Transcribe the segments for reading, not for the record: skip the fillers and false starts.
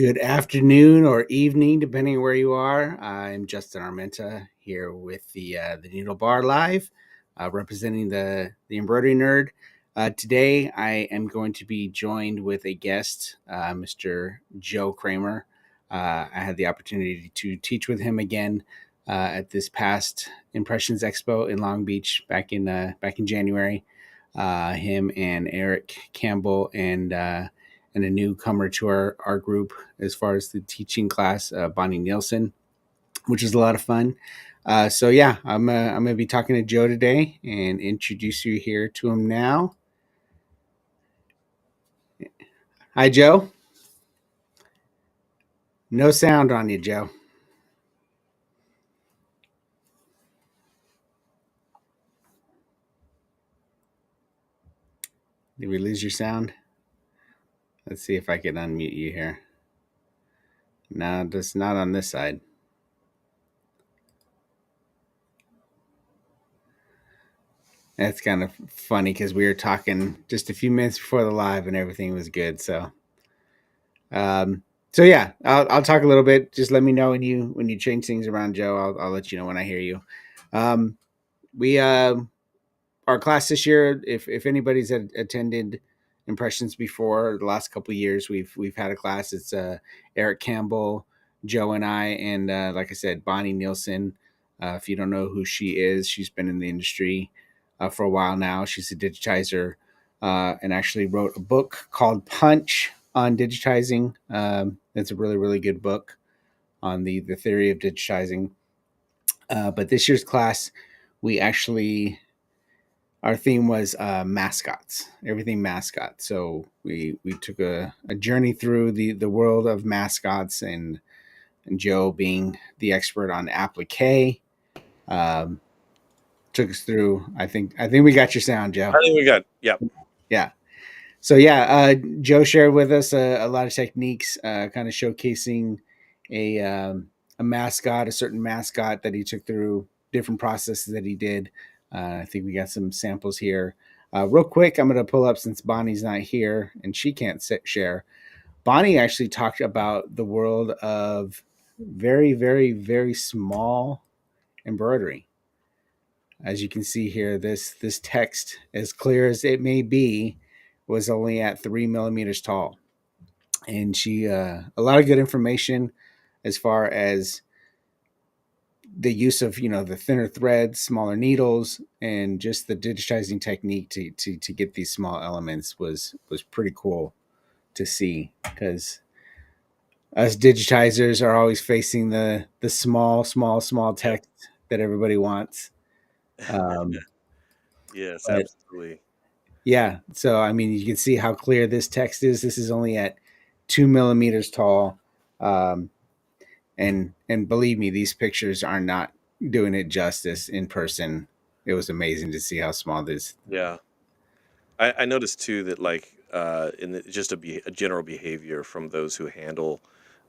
Good afternoon or evening, depending on where you are. I'm Justin Armenta here with the Needle Bar Live, representing the Embroidery Nerd. Today, I am going to be joined with a guest, Mr. Joe Kramer. I had the opportunity to teach with him again at this past Impressions Expo in Long Beach back in January. Him and Erich, Campbell, and a newcomer to our group as far as the teaching class, Bonnie Nielsen, which is a lot of fun. So yeah, I'm gonna be talking to Joe today and introduce you here to him now. Hi, Joe. No sound on you, Joe. Did we lose your sound? Let's see if I can unmute you here. No, just not on this side. That's kind of funny because we were talking just a few minutes before the live and everything was good. Um, so yeah, I'll talk a little bit. Just let me know when you change things around, Joe. I'll let you know when I hear you. Um, we Our class this year, if anybody's attended Impressions before the last couple of years, we've had a class. It's Erich Campbell, Joe, and I, and like I said, Bonnie Nielsen. If you don't know who she is, she's been in the industry for a while now. She's a digitizer and actually wrote a book called Punch on digitizing. It's a really good book on the theory of digitizing. But this year's class, we actually our theme was mascots, everything mascot. So we took a journey through the world of mascots, and Joe, being the expert on applique, um, took us through. I think we got your sound, Joe. I think we got, yeah. Yeah. So yeah, Joe shared with us a lot of techniques, kind of showcasing a mascot, a certain mascot that he took through different processes that he did. I think we got some samples here. Real quick, I'm going to pull up since Bonnie's not here and she can't share. Bonnie actually talked about the world of very small embroidery. As you can see here, this text, as clear as it may be, was only at 3 millimeters tall, and she a lot of good information as far as the use of the thinner threads, smaller needles, and just the digitizing technique to get these small elements was pretty cool to see, because us digitizers are always facing the small Yep. text that everybody wants. Um, Yes, but absolutely. yeah, so I mean, you can see how clear this text is. This is only at 2 millimeters tall, um, and believe me, these pictures are not doing it justice in person. It was amazing to see how small this. Yeah. I noticed too that, like, just a general behavior from those who handle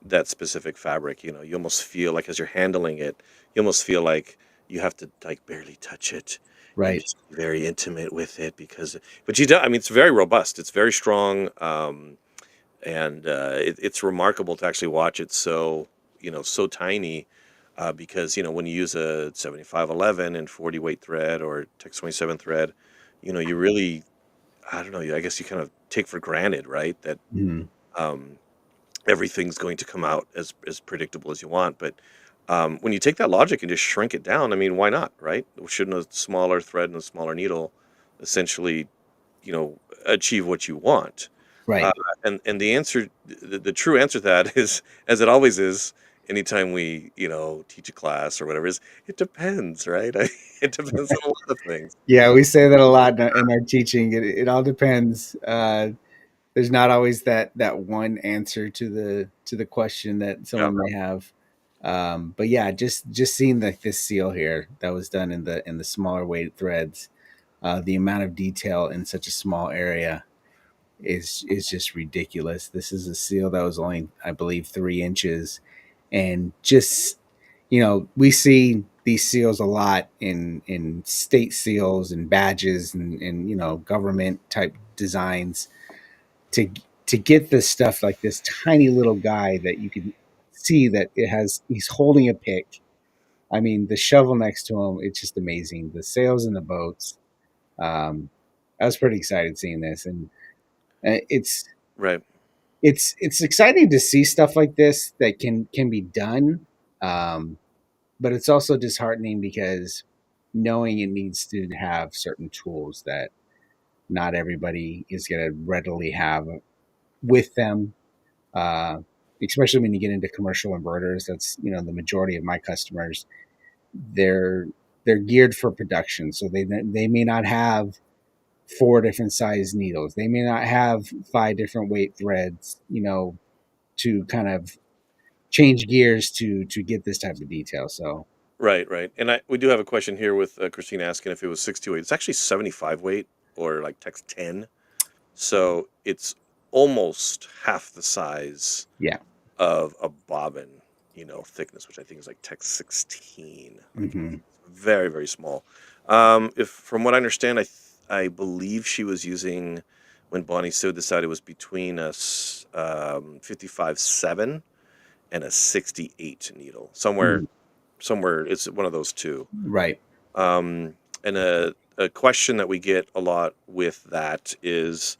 that specific fabric, you almost feel like as you're handling it, you almost feel like you have to like barely touch it and Right. just be very intimate with it but you don't, I mean, it's very robust. It's very strong. And it's remarkable to actually watch it so tiny, because when you use a 7511 and 40 weight thread or Tex 27 thread, you really, I don't know, I guess you kind of take for granted, right, that Mhm. um, everything's going to come out as predictable as you want. But when you take that logic and just shrink it down, I mean, why not, right? Shouldn't a smaller thread and a smaller needle essentially, achieve what you want? Uh, Right. and the true answer to that is, as it always is, anytime we, teach a class or whatever, is it depends, right? It depends on a lot of things. Yeah, we say that a lot in our teaching. It all depends. There's not always that one answer to the question that Yeah. someone may have. But yeah, just seeing this seal here that was done in the smaller weight threads, the amount of detail in such a small area is just ridiculous. This is a seal that was only, I believe, 3 inches, and just we see these seals a lot in state seals and badges and government type designs to to get this stuff like this tiny little guy that you can see that he's holding a pick. I mean, the shovel next to him, it's just amazing. The sails in the boats. Um, I was pretty excited seeing this, and it's Right. it's exciting to see stuff like this that can be done. Um, but it's also disheartening because knowing it needs to have certain tools that not everybody is going to readily have with them. Uh, Especially when you get into commercial embroiderers, that's the majority of my customers. They're they're geared for production, so they may not have four different size needles. They may not have five different weight threads. To kind of change gears to get this type of detail. So Right, right. And we do have a question here with Christine asking if it was 628. It's actually 75 weight or like text 10. So it's almost half the size yeah. of a bobbin, thickness, which I think is like text 16. Like Hmm. it's very, very small. If from what I understand, I believe she was using when Bonnie sewed this out, it was between a 55.7 and a 68 needle. Somewhere it's one of those two. Right. Um, and a question that we get a lot with that is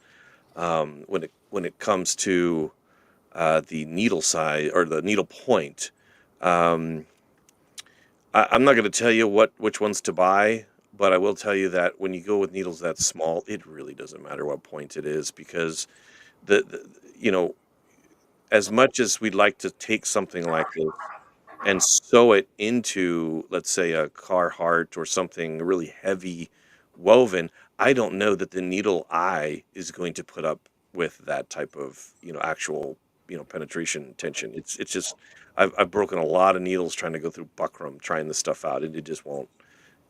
when it comes to the needle size or the needle point. Um, I'm not going to tell you which ones to buy, but I will tell you that when you go with needles that small, it really doesn't matter what point it is because the you know as much as we'd like to take something like this and sew it into, let's say, a Carhartt or something really heavy woven, I don't know that the needle eye is going to put up with that type of, actual, penetration tension. It's just I've broken a lot of needles trying to go through buckram trying this stuff out, and it just won't,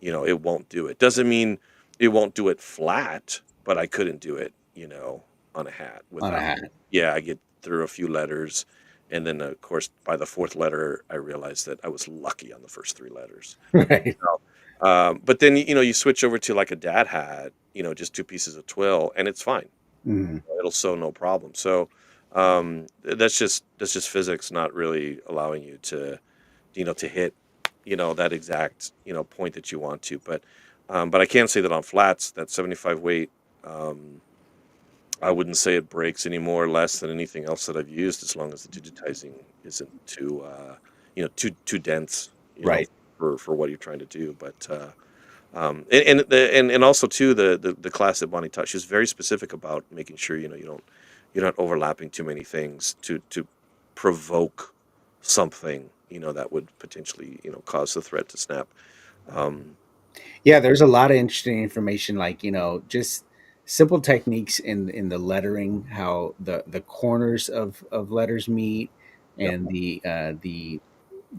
it won't do it. Doesn't mean it won't do it flat, but I couldn't do it, on a hat On a without. hat. Yeah, I get through a few letters, and then of course by the fourth letter, I realized that I was lucky on the first three letters. Right. But then you switch over to like a dad hat, just two pieces of twill, and it's fine. Hmm. It'll sew no problem. So that's just physics, not really allowing you to hit that exact point that you want to. But I can say that on flats, that 75 weight, um, I wouldn't say it breaks any more or less than anything else that I've used, as long as the digitizing isn't too dense, Right. for what you're trying to do. But and also too the class that Bonnie taught, she's very specific about making sure you're not overlapping too many things to provoke something that would potentially cause the thread to snap. Um, Yeah, there's a lot of interesting information, like just simple techniques in the lettering, how the corners of letters meet, yep, and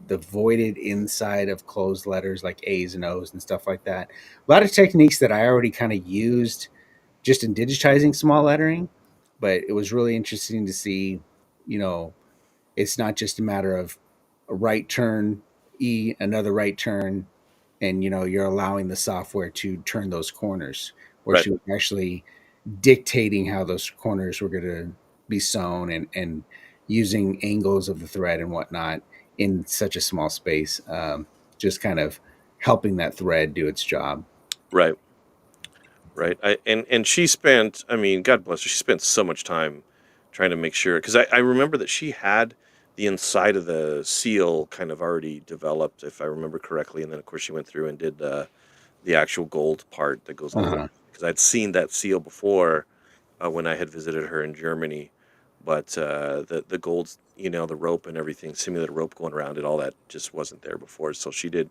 the voided inside of closed letters like A's and O's and stuff like that. A lot of techniques that I already kind of used just in digitizing small lettering, but it was really interesting to see, you know, it's not just a matter of a right turn, another right turn, and you're allowing the software to turn those corners, where right. she was actually dictating how those corners were going to be sewn, and using angles of the thread and whatnot in such a small space, just kind of helping that thread do its job. Right. Right. And she spent, I mean, God bless her, she spent so much time trying to make sure, because I remember that she had the inside of the seal kind of already developed, if I remember correctly. And then, of course, she went through and did the actual gold part that goes on the right. Uh-huh. Because I'd seen that seal before when I had visited her in Germany. But the gold, the rope and everything, simulated rope going around it, all that just wasn't there before. So she did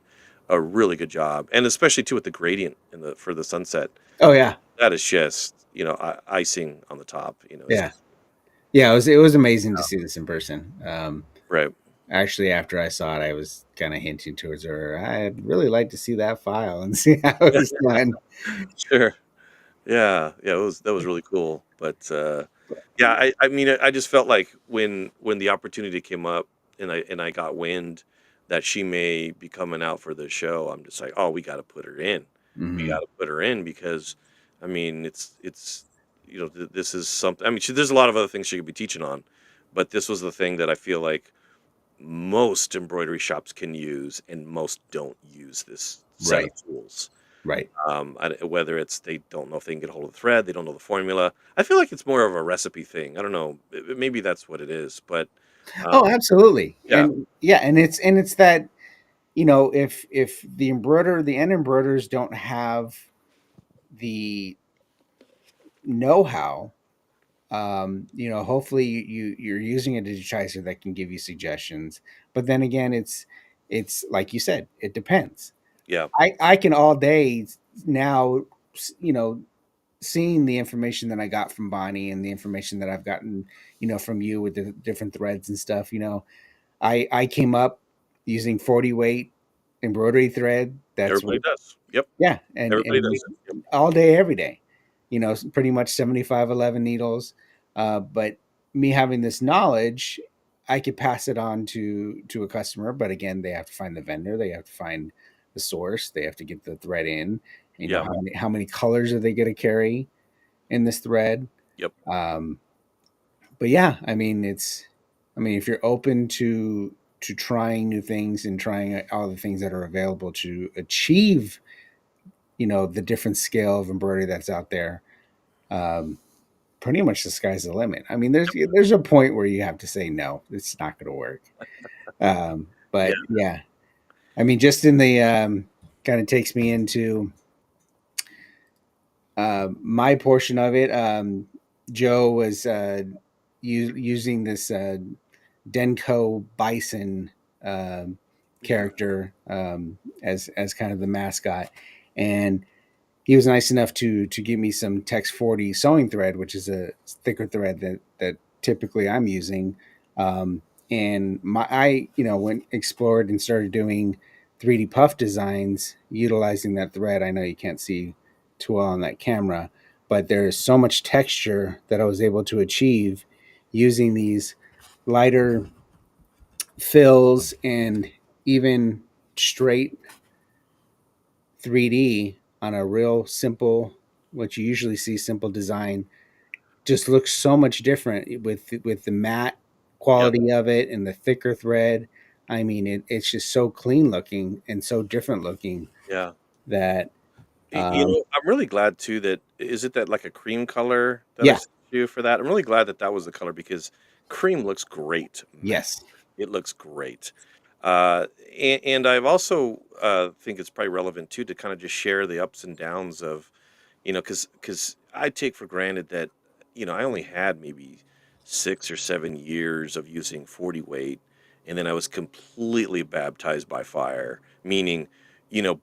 a really good job. And especially, too, with the gradient for the sunset. Oh yeah. That is just, icing on the top, it's Yeah. just Yeah, it was amazing to see this in person. right. Actually, after I saw it, I was kind of hinting towards her. I'd really like to see that file and see how it's done. Sure. Yeah, yeah, that was really cool. But yeah, I mean, I just felt like when the opportunity came up and I got wind that she may be coming out for the show, I'm just like, oh, we got to put her in. We got Hmm. to put her in because, I mean, it's this is something. I mean, there's a lot of other things she could be teaching on, but this was the thing that I feel like most embroidery shops can use, and most don't use this set of Right. tools. Right. Whether it's they don't know if they can get a hold of the thread, they don't know the formula. I feel like it's more of a recipe thing. I don't know. Maybe that's what it is, but Oh, um, absolutely. yeah, And yeah, and it's that, if the end embroiderers don't have the know-how, hopefully you're using a digitizer that can give you suggestions. But then again, it's like you said, it depends. yeah, I can all day now, you know, seeing the information that I got from Bonnie and the information that I've gotten, from you with the different threads and stuff. I came up using 40 weight embroidery thread. That's everybody what, does. Yep, yeah, and everybody does it. Yep, all day, every day. Pretty much 7511 needles. But me having this knowledge, I could pass it on to a customer. But again, they have to find the vendor. They have to find the source. They have to get the thread in. yeah, How many colors are they going to carry in this thread? yep, Um, but yeah, if you're open to trying new things and trying all the things that are available to achieve, the different scale of embroidery that's out there, um, pretty much the sky's the limit. I mean, there's a point where you have to say no, it's not going to work. yeah. But yeah, just in the kind of takes me into my portion of it. Joe was using this Denko Bison um, Yeah. character, as kind of the mascot, and he was nice enough to give me some Tex 40 sewing thread, which is a thicker thread that typically I'm using. Um, and I went explored and started doing 3D puff designs utilizing that thread. I know you can't see too well on that camera, but there's so much texture that I was able to achieve using these lighter fills and even straight 3D on a real simple, what you usually see, simple design, just looks so much different with the matte Yep. quality of it and the thicker thread. It's just so clean looking and so different looking Yeah. that um, I'm really glad too that is it that like a cream color that I yeah, sent you for that? I'm really glad that that was the color because cream looks great matte. yes, It looks great. And I've also think it's probably relevant too to kind of just share the ups and downs of, because I take for granted that, I only had maybe 6 or 7 years of using 40 weight, and then I was completely baptized by fire, meaning,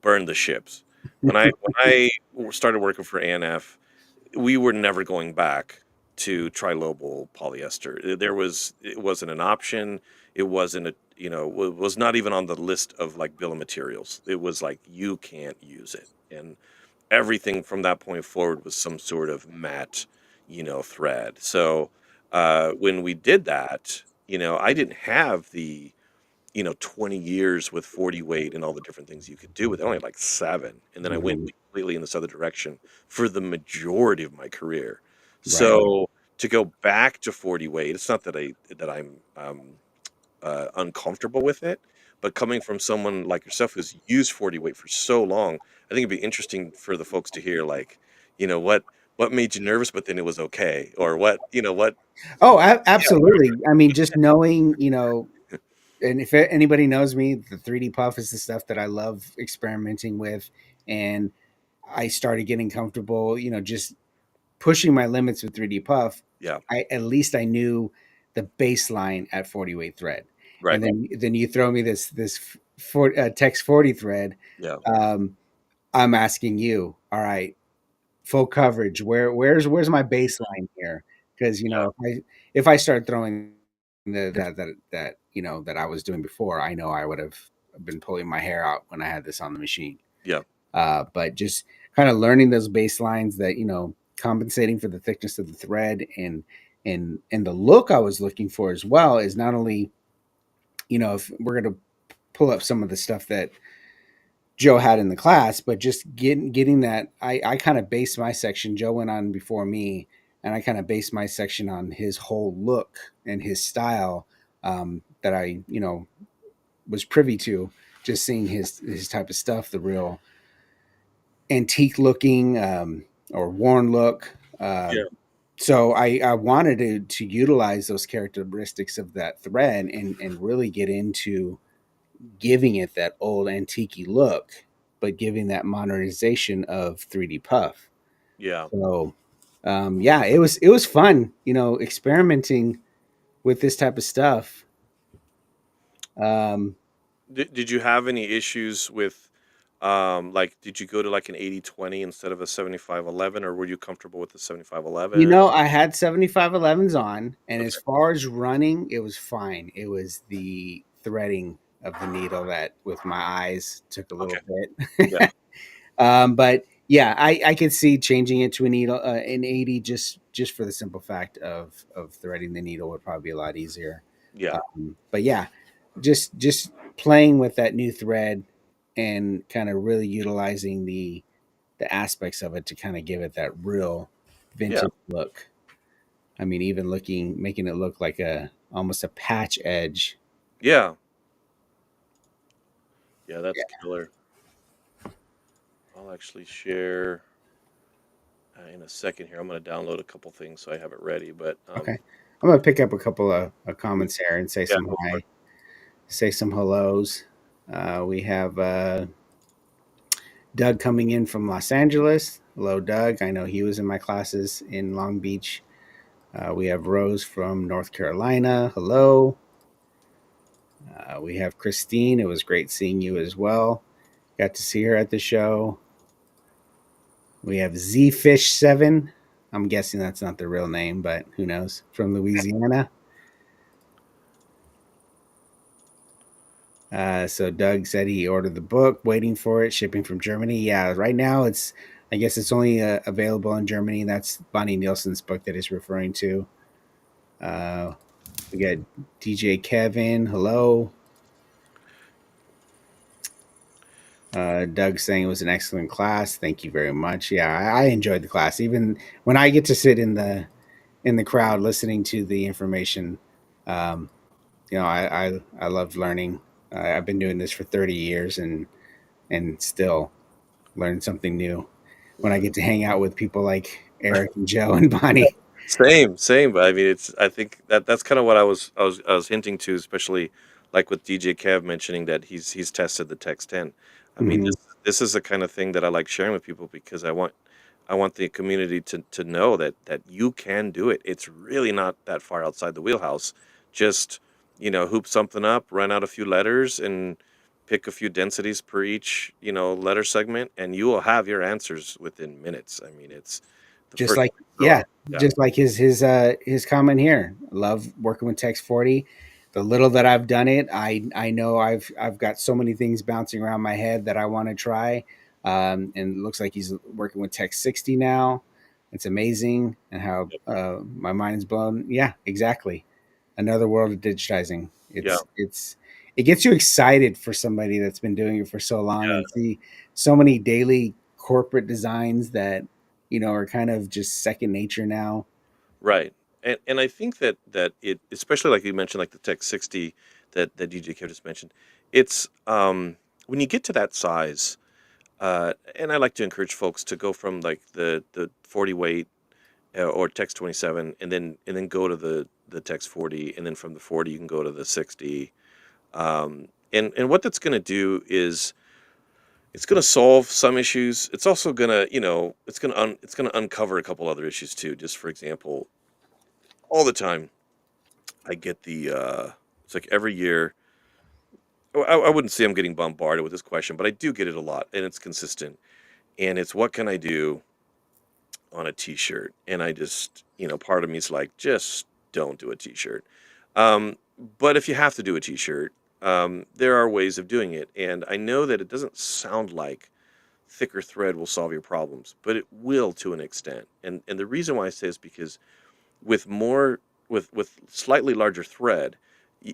burn the ships. When I started working for ANF, we were never going back to trilobal polyester. It wasn't an option. It wasn't was not even on the list of like bill of materials. It was like you can't use it, and everything from that point forward was some sort of matte, thread. So when we did that, I didn't have the 20 years with 40 weight and all the different things you could do with it. I only had like seven. And then I went hmm completely in this other direction for the majority of my career. right. So to go back to 40 weight, it's not that I'm uncomfortable with it, but coming from someone like yourself who's used 40 weight for so long, I think it'd be interesting for the folks to hear like, what made you nervous, but then it was okay, or what. Oh, Yeah, absolutely. Just knowing, and if anybody knows me, the 3D puff is the stuff that I love experimenting with, and I started getting comfortable, just pushing my limits with 3D puff. yeah, I knew the baseline at 40 weight thread, right, and then you throw me this text 40 thread. yeah, Um, I'm asking you, all right, full coverage. Where's my baseline here? Because yeah, if I start throwing that I was doing before, I know I would have been pulling my hair out when I had this on the machine. yeah, But just kind of learning those baselines that compensating for the thickness of the thread and the look I was looking for as well is not only if we're going to pull up some of the stuff that Joe had in the class, but just getting that I kind of based my section. Joe went on before me, and I kind of based my section on his whole look and his style, that I, was privy to, just seeing his type of stuff, the real antique looking, or worn look. Yeah. So I wanted to utilize those characteristics of that thread, and really get into giving it that old antique look, but giving that modernization of 3D puff. Yeah. So yeah, it was fun, experimenting with this type of stuff. Um, Did you have any issues with, like, did you go to like an 80/20 instead of a 75/11, or were you comfortable with the 75/11? I had 7511s on, and as Okay. far as running, it was fine. It was the threading of the needle that, with my eyes, took a Okay. little Yeah. bit. But yeah, I could see changing it to a needle, an 80, just for the simple fact of threading the needle would probably be a lot easier. Yeah. But yeah, just playing with that new thread, and kind of really utilizing the aspects of it to kind of give it that real Yeah. vintage look. I mean, even making it look like a almost a patch edge. Yeah. Yeah, that's killer. I'll actually share in a second here. I'm going to download a couple things so I have it ready. But Okay, I'm gonna pick up a couple of comments here and say yeah, some go for hi, it. say some hellos. We have Doug coming in from Los Angeles. Hello, Doug. I know he was in my classes in Long Beach. We have Rose from North Carolina. Hello. We have Christine. It was great seeing you as well. Got to see her at the show. We have Z Fish 7. I'm guessing that's not the real name, but who knows? From Louisiana. So Doug said he ordered the book, waiting for it, shipping from Germany. Yeah, right now I guess it's only available in Germany. That's Bonnie Nielsen's book that he's referring to. Uh, we got DJ Kevin. Hello. Doug saying it was an excellent class. Thank you very much. Yeah, I enjoyed the class. Even when I get to sit in the crowd listening to the information, um, I love learning. I've been doing this for 30 years, and still learn something new when I get to hang out with people like Erich and Joe and Bonnie. Same, same. But I mean, it's. I think that's kind of what I was hinting to, especially like with DJ Kev mentioning that he's tested the Text 10. I mean, Hmm. this is the kind of thing that I like sharing with people because I want the community to know that you can do it. It's really not that far outside the wheelhouse. Just hoop something up, run out a few letters, and pick a few densities per each letter segment, and you will have your answers within minutes. I mean, it's the Just first like, time you throw it yeah, up. Yeah. just like his comment here. Love working with Text 40. The little that I've done it, I know I've got so many things bouncing around my head that I want to try. And it looks like he's working with Text 60 now. It's amazing, and how my mind is blown. Yeah, exactly. Another world of digitizing. Yeah. It gets you excited for somebody that's been doing it for so long, and see so many daily corporate designs that are kind of just second nature now. Right. And I think that it, especially like you mentioned, like the Tech 60 that DJ Kev just mentioned, it's when you get to that size, and I like to encourage folks to go from like the 40 weight, or Text 27, and then go to the Text 40, and then from the 40 you can go to the 60. And what that's going to do is it's going to solve some issues. It's also going to, it's going to uncover a couple other issues too. Just for example, all the time I get it's like every year. I wouldn't say I'm getting bombarded with this question, but I do get it a lot, and it's consistent. And it's, what can I do on a T-shirt? And I just, part of me is like, just don't do a T-shirt. Um, but if you have to do a T-shirt, there are ways of doing it. And I know that it doesn't sound like thicker thread will solve your problems, but it will to an extent. And the reason why I say is because with more with slightly larger thread,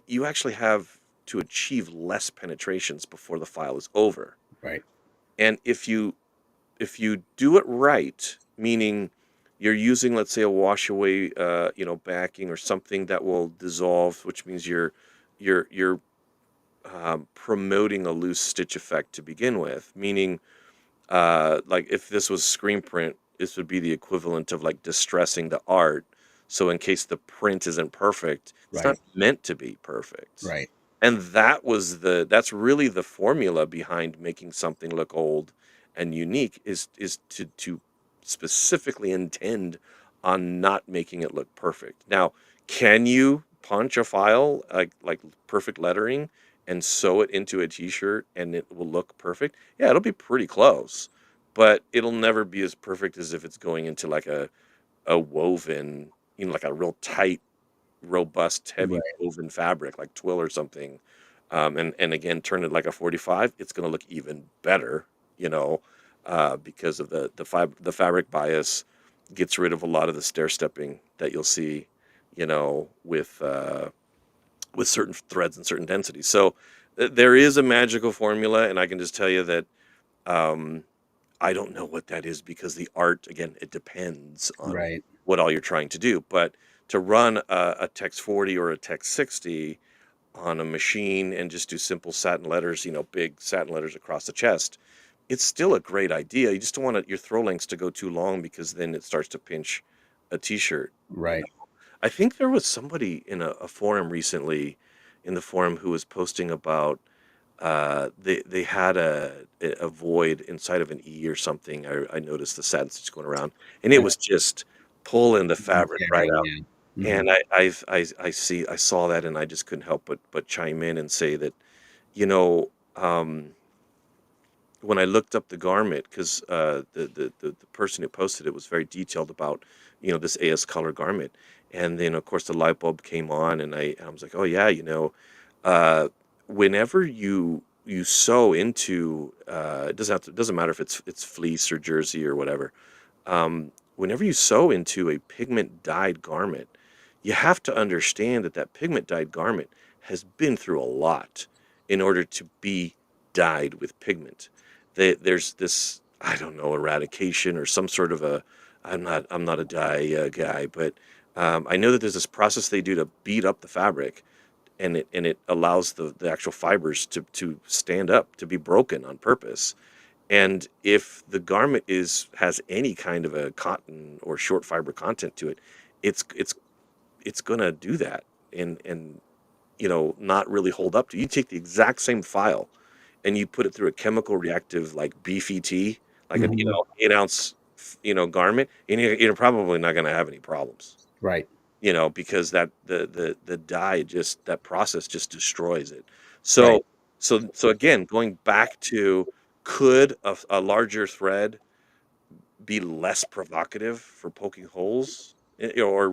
you actually have to achieve less penetrations before the file is over. Right. And if you do it right, meaning you're using, let's say, a wash away, backing or something that will dissolve, which means you're promoting a loose stitch effect to begin with. Meaning, like if this was screen print, this would be the equivalent of like distressing the art. So in case the print isn't perfect, it's not Right. meant to be perfect. Right. And that's really the formula behind making something look old and unique is to specifically intend on not making it look perfect. Now, can you punch a file like perfect lettering and sew it into a t-shirt and it will look perfect? Yeah, it'll be pretty close, but it'll never be as perfect as if it's going into like a woven, like a real tight, robust, heavy Right. woven fabric like twill or something. And again, turn it like a 45, it's going to look even better, you know, because of the fabric bias gets rid of a lot of the stair stepping that you'll see, with certain threads and certain densities. So there is a magical formula, and I can just tell you that um, I don't know what that is because the art, again, it depends on Right. what all you're trying to do. But to run a Tex 40 or a Tex 60 on a machine and just do simple satin letters, big satin letters across the chest, it's still a great idea. You just don't want your throw lengths to go too long because then it starts to pinch a t-shirt. Right. I think there was somebody in a forum recently in the forum who was posting about they had a void inside of an E or something. I noticed the satin stitch going around, and it was just pulling the fabric right Tearing, out. yeah. Hmm. And I saw that, and I just couldn't help but chime in and say that, you know, um, when I looked up the garment, because the person who posted it was very detailed about, this AS color garment, and then of course the light bulb came on, and I was like, oh yeah, uh, whenever you sew into, it doesn't matter if it's fleece or jersey or whatever, whenever you sew into a pigment dyed garment, you have to understand that that pigment dyed garment has been through a lot in order to be dyed with pigment. There's this, I don't know, eradication or some sort of I'm not a dye guy, but I know that there's this process they do to beat up the fabric, and it allows the actual fibers to stand up, to be broken on purpose. And if the garment has any kind of a cotton or short fiber content to it, it's gonna do that, and not really hold up to. You take the exact same file and you put it through a chemical reactive like BFET, like an Hmm. 8 ounce garment, and you're probably not gonna have any problems, Right. because that the dye, just that process just destroys it. Right. So again, going back to, could a larger thread be less provocative for poking holes, or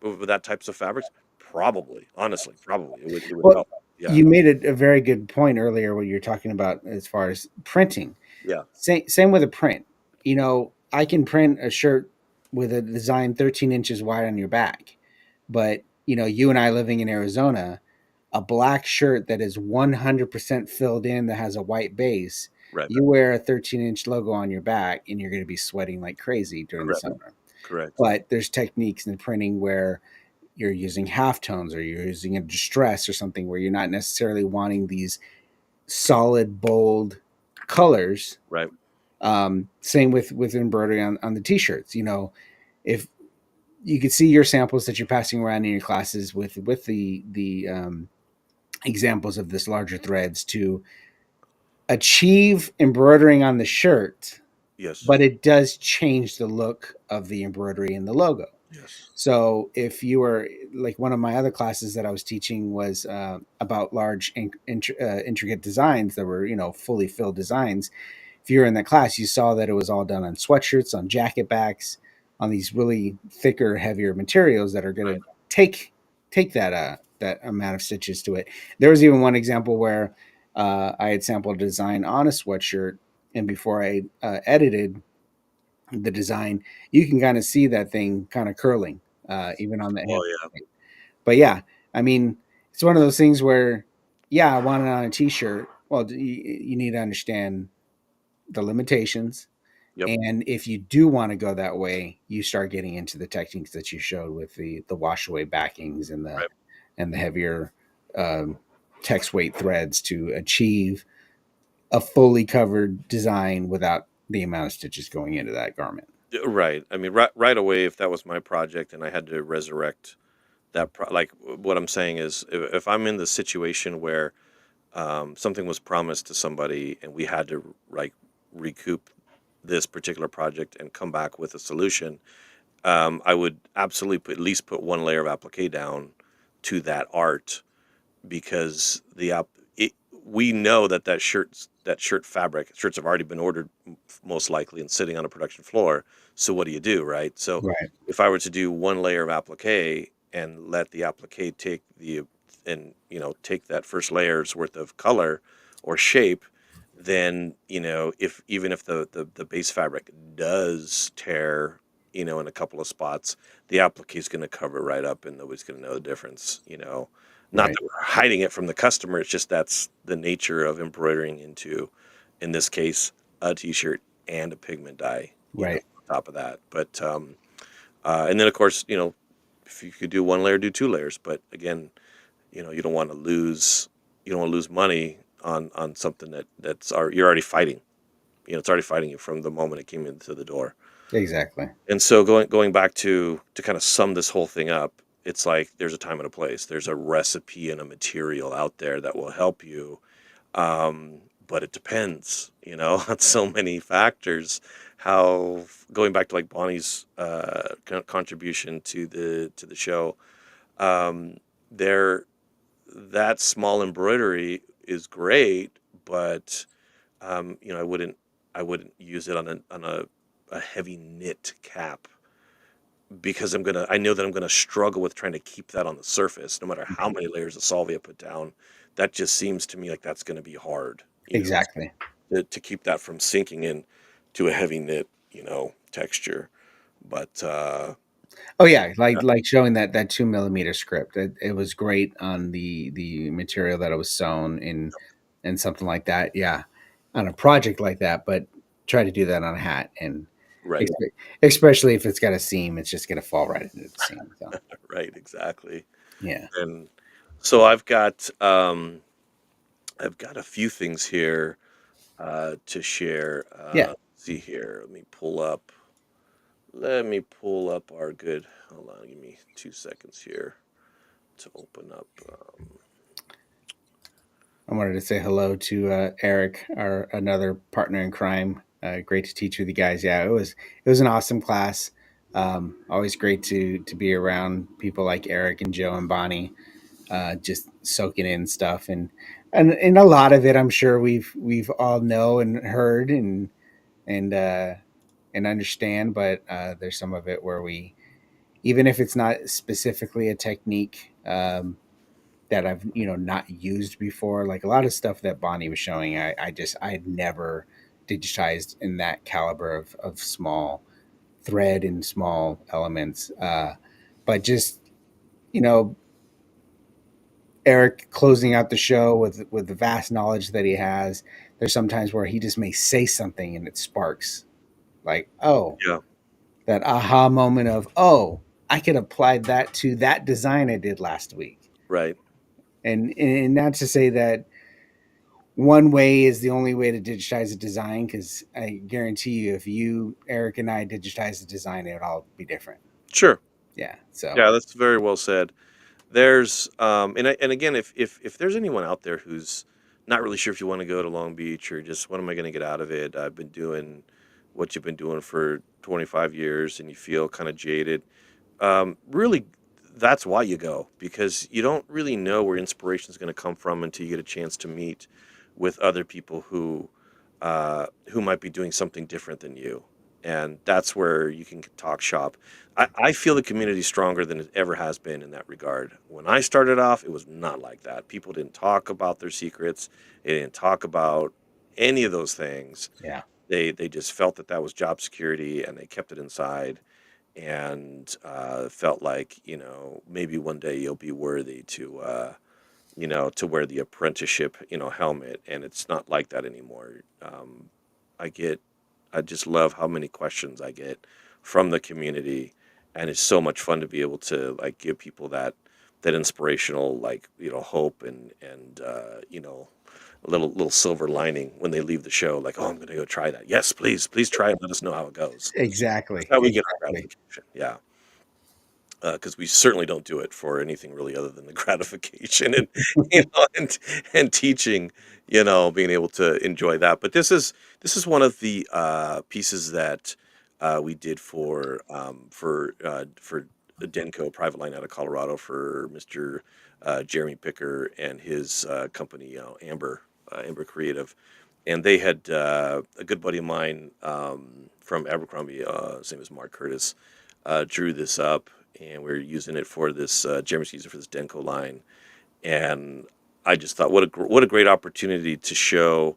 with that types of fabrics? Probably, honestly, probably it would Well, help. Yeah, you made a very good point earlier when you're talking about as far as printing. yeah, Same with a print. I can print a shirt with a design 13 inches wide on your back, but you and I living in Arizona, a black shirt that is 100% filled in that has a white base, right, you wear a 13-inch logo on your back and you're going to be sweating like crazy during the correct, summer. correct, But there's techniques in printing where you're using halftones or you're using a distress or something where you're not necessarily wanting these solid, bold colors. right, Same with embroidery on the t-shirts. If you could see your samples that you're passing around in your classes with the examples of this larger threads to achieve embroidering on the shirt, yes, but it does change the look of the embroidery and the logo. yes, So if you were like, one of my other classes that I was teaching was about large intricate designs that were fully filled designs. If you were in that class, you saw that it was all done on sweatshirts, on jacket backs, on these really thicker, heavier materials that are going right, to take that amount of stitches to it. There was even one example where I had sampled a design on a sweatshirt, and before I edited the design, you can kind of see that thing kind of curling, even on the oh heavy. yeah, But yeah, I mean, it's one of those things where, yeah, I want it on a t-shirt. Well, you need to understand the limitations, Yep. And if you do want to go that way, you start getting into the techniques that you showed with the wash away backings Right. and the heavier um, text weight threads to achieve a fully covered design without the amount of stitches going into that garment. Right. I mean, right away, if that was my project and I had to resurrect like what I'm saying is, if I'm in the situation where something was promised to somebody and we had to like recoup this particular project and come back with a solution, I would absolutely at least put one layer of applique down to that art, because we know that that shirt fabric shirts have already been ordered, most likely, and sitting on a production floor. So what do you do, right? So Right. if I were to do one layer of applique and let the applique take that first layer's worth of color or shape, then if even if the base fabric does tear, in a couple of spots, the applique is going to cover right up and nobody's going to know the difference. Not Right. that we're hiding it from the customer, it's just that's the nature of embroidering into, in this case, a t-shirt and a pigment dye, Right. on top of that. But and then of course, if you could do one layer, do two layers. But again, you don't want to lose money on something you're already fighting. It's already fighting you from the moment it came into the door. Exactly. And so going back to kind of sum this whole thing up, it's like there's a time and a place. There's a recipe and a material out there that will help you, but it depends, on so many factors. How Going back to like Bonnie's contribution to the show, um, there that small embroidery is great, but I wouldn't use it on a heavy knit cap, because I know that I'm gonna struggle with trying to keep that on the surface, no matter how many layers of solvay I put down. That just seems to me like that's gonna be hard, Exactly. to keep that from sinking in to a heavy knit, texture. But Oh yeah, yeah, like showing that 2 millimeter script. It was great on the material that it was sewn in, and something like that. Yeah, on a project like that, but try to do that on a hat, and right, expe- especially if it's got a seam, it's just gonna fall right into the seam. So right, exactly. yeah, And so I've got a few things here to share. yeah. Let's see here. Let me pull up our good. Hold on, give me 2 seconds here to open up. I wanted to say hello to Eric, our another partner in crime. Great to teach with you guys. Yeah, it was an awesome class. Always great to be around people like Eric and Joe and Bonnie, just soaking in stuff, and a lot of it I'm sure we've all know and heard and uh, and understand, but there's some of it where we, even if it's not specifically a technique that I've not used before. Like a lot of stuff that Bonnie was showing, I had never digitized in that caliber of small thread and small elements. But just you know, Eric closing out the show with the vast knowledge that he has. There's sometimes where he just may say something and it sparks, like, oh, Yeah, that aha moment of, oh, I could apply that to that design I did last week. right. And not to say that one way is the only way to digitize a design, because I guarantee you, if you, Eric, and I digitize the design, it would all be different. Sure. Yeah. So Yeah, that's very well said. There's and again, if there's anyone out there who's not really sure if you want to go to Long Beach, or just what am I going to get out of it? I've been doing what you've been doing for 25 years and you feel kind of jaded. Really, that's why you go, because you don't really know where inspiration is going to come from until you get a chance to meet with other people who might be doing something different than you, and that's where you can talk shop. I feel the community is stronger than it ever has been in that regard. When I started off, it was not like that. People didn't talk about their secrets. They didn't talk about any of those things. yeah, They just felt that that was job security, and they kept it inside, and felt like, maybe one day you'll be worthy to wear the apprenticeship helmet, and it's not like that anymore. I get I just love how many questions I get from the community, and it's so much fun to be able to like give people that inspirational like hope and a little silver lining when they leave the show, like, oh, I'm gonna go try that. Yes, please try it. Let us know how it goes. That's Exactly. how we get our Exactly. gratification. Yeah, because we certainly don't do it for anything really other than the gratification and and teaching, being able to enjoy that. But this is one of the pieces that we did for Denko Private Line out of Colorado for Mr. Jeremy Picker and his company, Amber Creative, and they had a good buddy of mine from Abercrombie, his name is Mark Curtis, drew this up, and we are using it for this Jeremy's using it for this Denko line, and I just thought what a great opportunity to show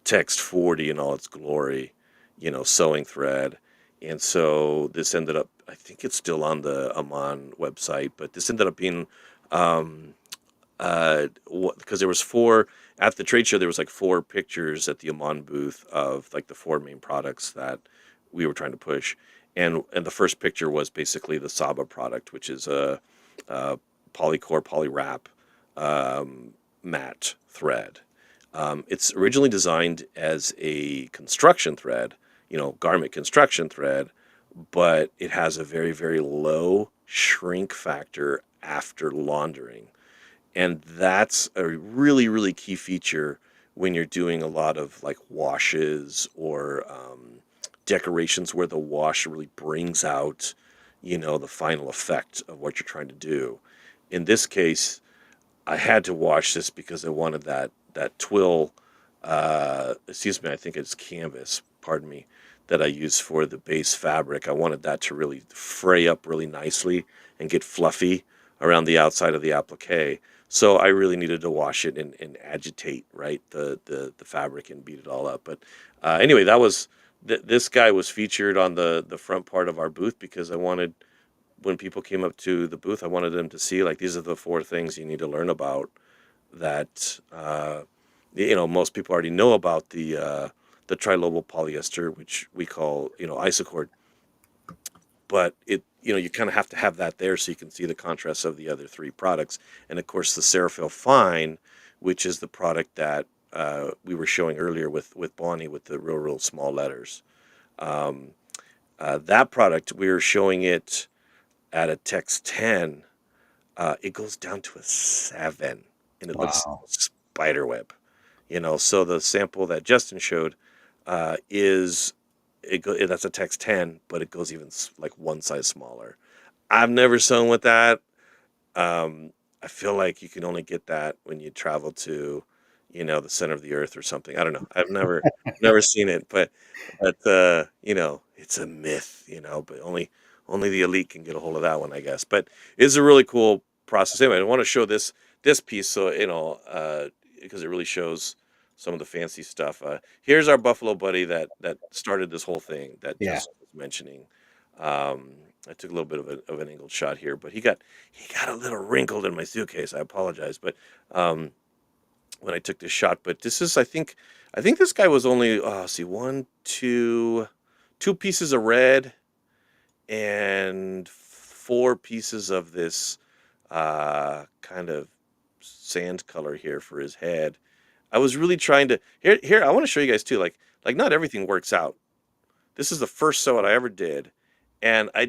text 40 in all its glory, sewing thread, and so this ended up. I think it's still on the Amon website, but this ended up being um, because there was four at the trade show. There was like four pictures at the Amon booth of like the four main products that we were trying to push, and the first picture was basically the Saba product, which is a polycore polywrap matte thread. It's originally designed as a construction thread, garment construction thread, but it has a very, very low shrink factor after laundering. And that's a really, really key feature when you're doing a lot of like washes or decorations where the wash really brings out, the final effect of what you're trying to do. In this case, I had to wash this because I wanted that twill, excuse me, I think it's canvas, pardon me, that I use for the base fabric. I wanted that to really fray up really nicely and get fluffy around the outside of the applique. So I really needed to wash it and agitate, right, the fabric and beat it all up. But anyway, this guy was featured on the front part of our booth because I wanted, when people came up to the booth, I wanted them to see like these are the four things you need to learn about that most people already know about the trilobal polyester, which we call isocord, but you kind of have to have that there so you can see the contrast of the other three products, and of course the Ceraphil Fine, which is the product that we were showing earlier with Bonnie with the real small letters. Um, that product we were showing it at a text 10. It goes down to a 7, and it looks Wow. spider web. So the sample that Justin showed is that's a text 10, but it goes even like one size smaller. I've never sewn with that. I feel like you can only get that when you travel to, the center of the earth or something. I don't know. I've never seen it, but it's a myth, but only the elite can get a hold of that one, I guess. But it's a really cool process. Anyway, I want to show this piece so because it really shows some of the fancy stuff. Here's our Buffalo buddy that started this whole thing that Yeah. Justin was mentioning. Um, I took a little bit of an angled shot here, but he got a little wrinkled in my suitcase. I apologize, but um, when I took this shot, but this is I think this guy was only see one, two pieces of red and four pieces of this kind of sand color here for his head. I was really trying to here. I want to show you guys too. Like not everything works out. This is the first sew I ever did, and I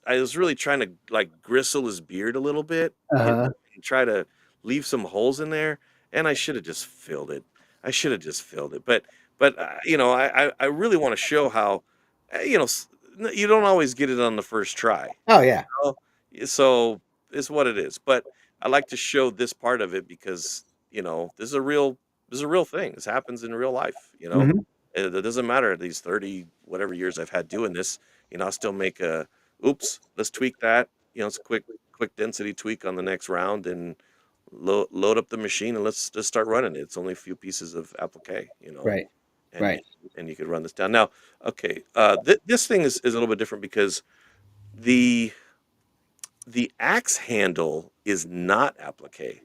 was really trying to like gristle his beard a little bit Uh-huh. and try to leave some holes in there, and I should have just filled it. I should have just filled it, but I really want to show how you don't always get it on the first try. Oh yeah. Know? So it's what it is. But I like to show this part of it because this is a real thing. This happens in real life. Hmm. It doesn't matter these 30 whatever years I've had doing this. I'll still make a oops. Let's tweak that. It's a quick density tweak on the next round and load up the machine and let's just start running it. It's only a few pieces of applique. Right. And you Right. and you could run this down. Now, okay, this thing is a little bit different because the the axe handle is not applique.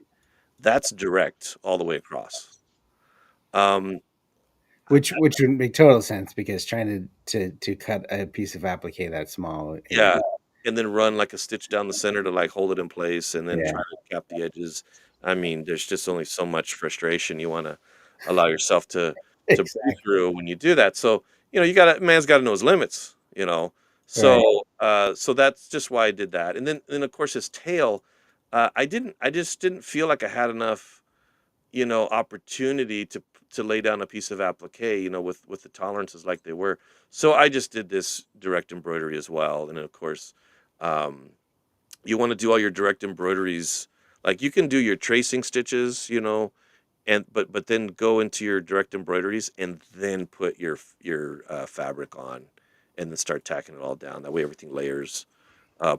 That's direct all the way across. Um, which would make total sense because trying to cut a piece of applique that small, Yeah, and then run like a stitch down the center to like hold it in place and then yeah, try to cap the edges. I mean, there's just only so much frustration you wanna allow yourself to breathe exactly, through when you do that. So, you gotta man's gotta know his limits, you know? right, So that's just why I did that. And then of course his tail, I just didn't feel like I had enough, opportunity to lay down a piece of applique, with the tolerances like they were. So I just did this direct embroidery as well. And then of course, um, you want to do all your direct embroideries. Like you can do your tracing stitches, and but then go into your direct embroideries and then put your fabric on, and then start tacking it all down. That way everything layers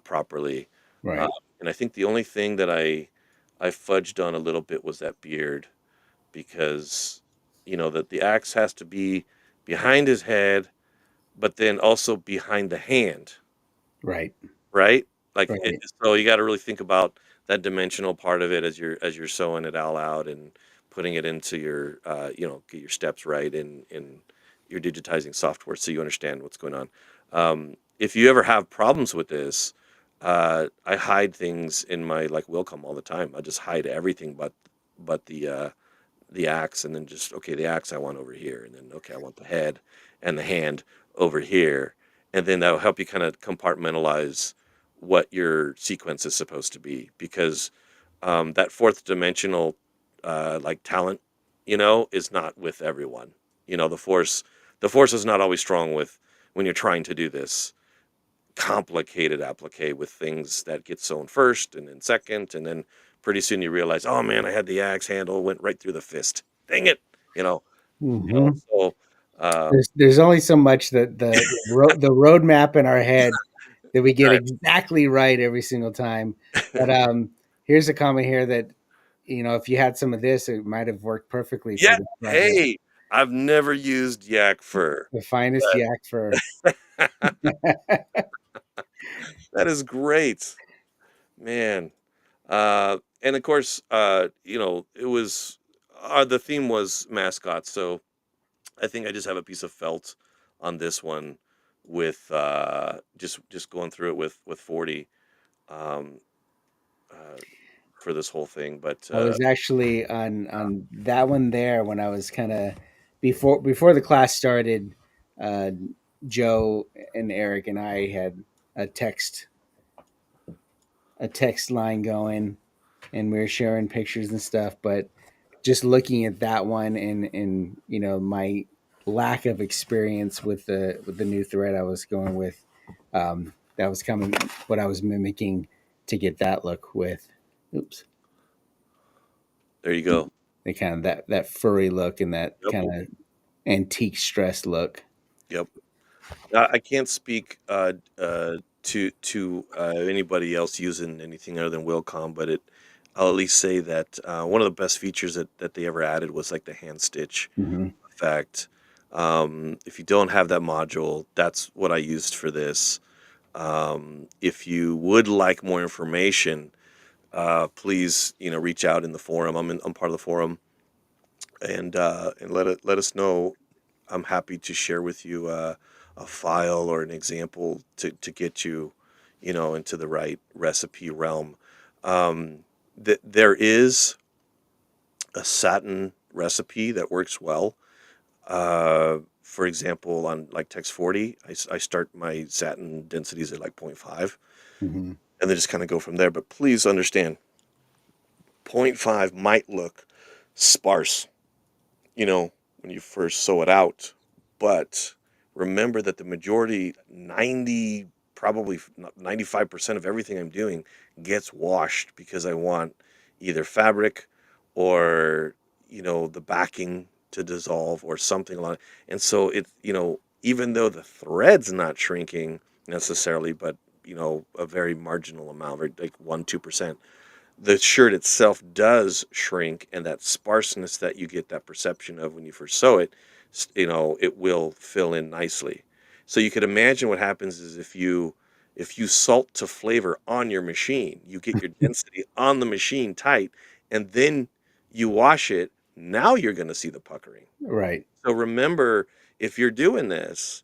properly. Uh, right, and I think the only thing that I fudged on a little bit was that beard because that the axe has to be behind his head, but then also behind the hand, right, right? Like right. so, you got to really think about that dimensional part of it as you're sewing it all out and putting it into your get your steps right in your digitizing software so you understand what's going on. If you ever have problems with this, I hide things in my like Wilcom all the time. I just hide everything but the axe and then just okay the axe I want over here and then okay I want the head and the hand over here and then that'll help you kind of compartmentalize what your sequence is supposed to be because that fourth dimensional like talent is not with everyone. The force is not always strong with when you're trying to do this complicated applique with things that get sewn first and then second, and then pretty soon you realize, oh man, I had the axe handle went right through the fist. Dang it, you know. Hmm. So There's only so much that the roadmap in our head that we get right, exactly right every single time. But here's a comment here that if you had some of this, it might have worked perfectly yeah. for this project. Hey, I've never used yak fur. The finest yak fur. That is great, man. And of course, it was the theme was mascots, so I think I just have a piece of felt on this one with just going through it with 40 um, uh, for this whole thing. But I was actually on that one there when I was kind of before the class started. Uh, Joe and Eric and I had a text a text line going, and we were sharing pictures and stuff. But just looking at that one and my lack of experience with the new thread I was going with, that was coming what I was mimicking to get that look with. Oops. there you go. The kind of that furry look and that Yep, kind of antique stress look. yep. I can't speak to anybody else using anything other than Wilcom, but I'll at least say that one of the best features that they ever added was like the hand stitch Hmm. effect. If you don't have that module, that's what I used for this. If you would like more information, please reach out in the forum. I'm part of the forum, and let us know. I'm happy to share with you a file or an example to get you into the right recipe realm. There is a satin recipe that works well. For example, on like Text 40, I start my satin densities at like 0.5 Hmm. and then just kind of go from there. But please understand, zero point 0.5 might look sparse, when you first sew it out. But remember that the majority, 90, probably 95% of everything I'm doing gets washed because I want either fabric or, the backing to dissolve or something like that. And so even though the thread's not shrinking necessarily, but, a very marginal amount, like 1, 2%, the shirt itself does shrink, and that sparseness that you get that perception of when you first sew it, it will fill in nicely. So you could imagine what happens is if you salt to flavor on your machine, you get your density on the machine tight, and then you wash it. now you're going to see the puckering. Right. So remember, if you're doing this